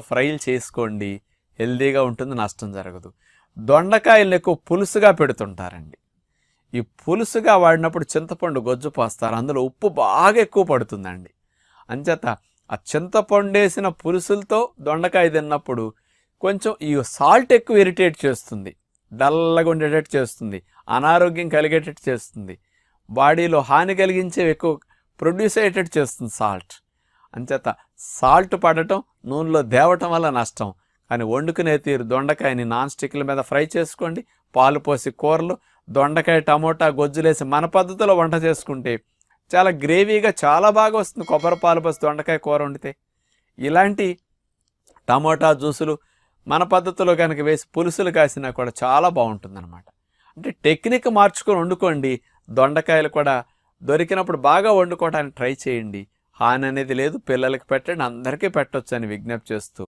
ఫ్రైలు చేసుకోండి, హెల్దీగా ఉంటుంది, నష్టం జరగదు. దొండకాయలను ఎక్కువ పులుసుగా పెడుతుంటారండి. ఈ పులుసుగా వాడినప్పుడు చింతపండు గొజ్జు పోస్తారు, అందులో ఉప్పు బాగా ఎక్కువ పడుతుందండి. అంచేత ఆ చింతపండేసిన పులుసులతో దొండకాయ తిన్నప్పుడు కొంచెం ఈ సాల్ట్ ఎక్కువ ఇరిటేట్ చేస్తుంది, డల్లగా ఉండేటట్టు చేస్తుంది, అనారోగ్యం కలిగేటట్టు చేస్తుంది, బాడీలో హాని కలిగించేవి ఎక్కువ ప్రొడ్యూస్ అయ్యేటట్టు చేస్తుంది సాల్ట్. అంచేత సాల్ట్ పడటం, నూనెలో దేవటం వల్ల నష్టం. కానీ వండుకునే తీరు దొండకాయని నాన్ స్టిక్ల మీద ఫ్రై చేసుకోండి, పాలు పోసి కూరలు, దొండకాయ టమోటా గొజ్జులేసి మన పద్ధతిలో వంట చేసుకుంటే చాలా గ్రేవీగా చాలా బాగా వస్తుంది. కొబ్బరి పాలు పోసి దొండకాయ కూర వండితే ఇలాంటి టమోటా జ్యూసులు మన పద్ధతిలో కనుక వేసి పులుసులు కాసినా కూడా చాలా బాగుంటుందన్నమాట. అంటే టెక్నిక్ మార్చుకొని వండుకోండి. దొండకాయలు కూడా దొరికినప్పుడు బాగా వండుకోవడానికి ట్రై చేయండి. హాని అనేది లేదు, పిల్లలకి పెట్టండి, అందరికీ పెట్టొచ్చు అని విజ్ఞప్తి చేస్తూ